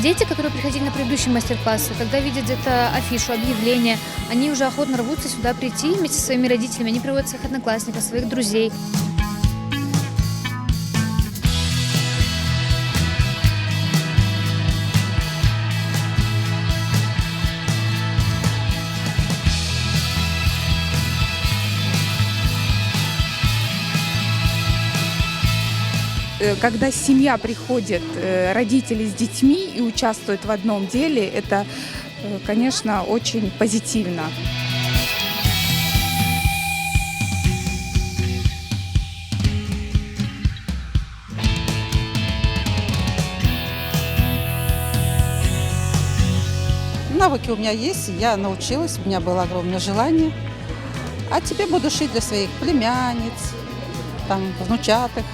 Дети, которые приходили на предыдущие мастер-классы, когда видят где-то афишу, объявление, они уже охотно рвутся сюда прийти вместе со своими родителями. Они приводят своих одноклассников, своих друзей. Когда семья приходит, родители с детьми и участвуют в одном деле, это, конечно, очень позитивно. Навыки у меня есть, я научилась, у меня было огромное желание. А теперь буду шить для своих племянниц, там, внучатых.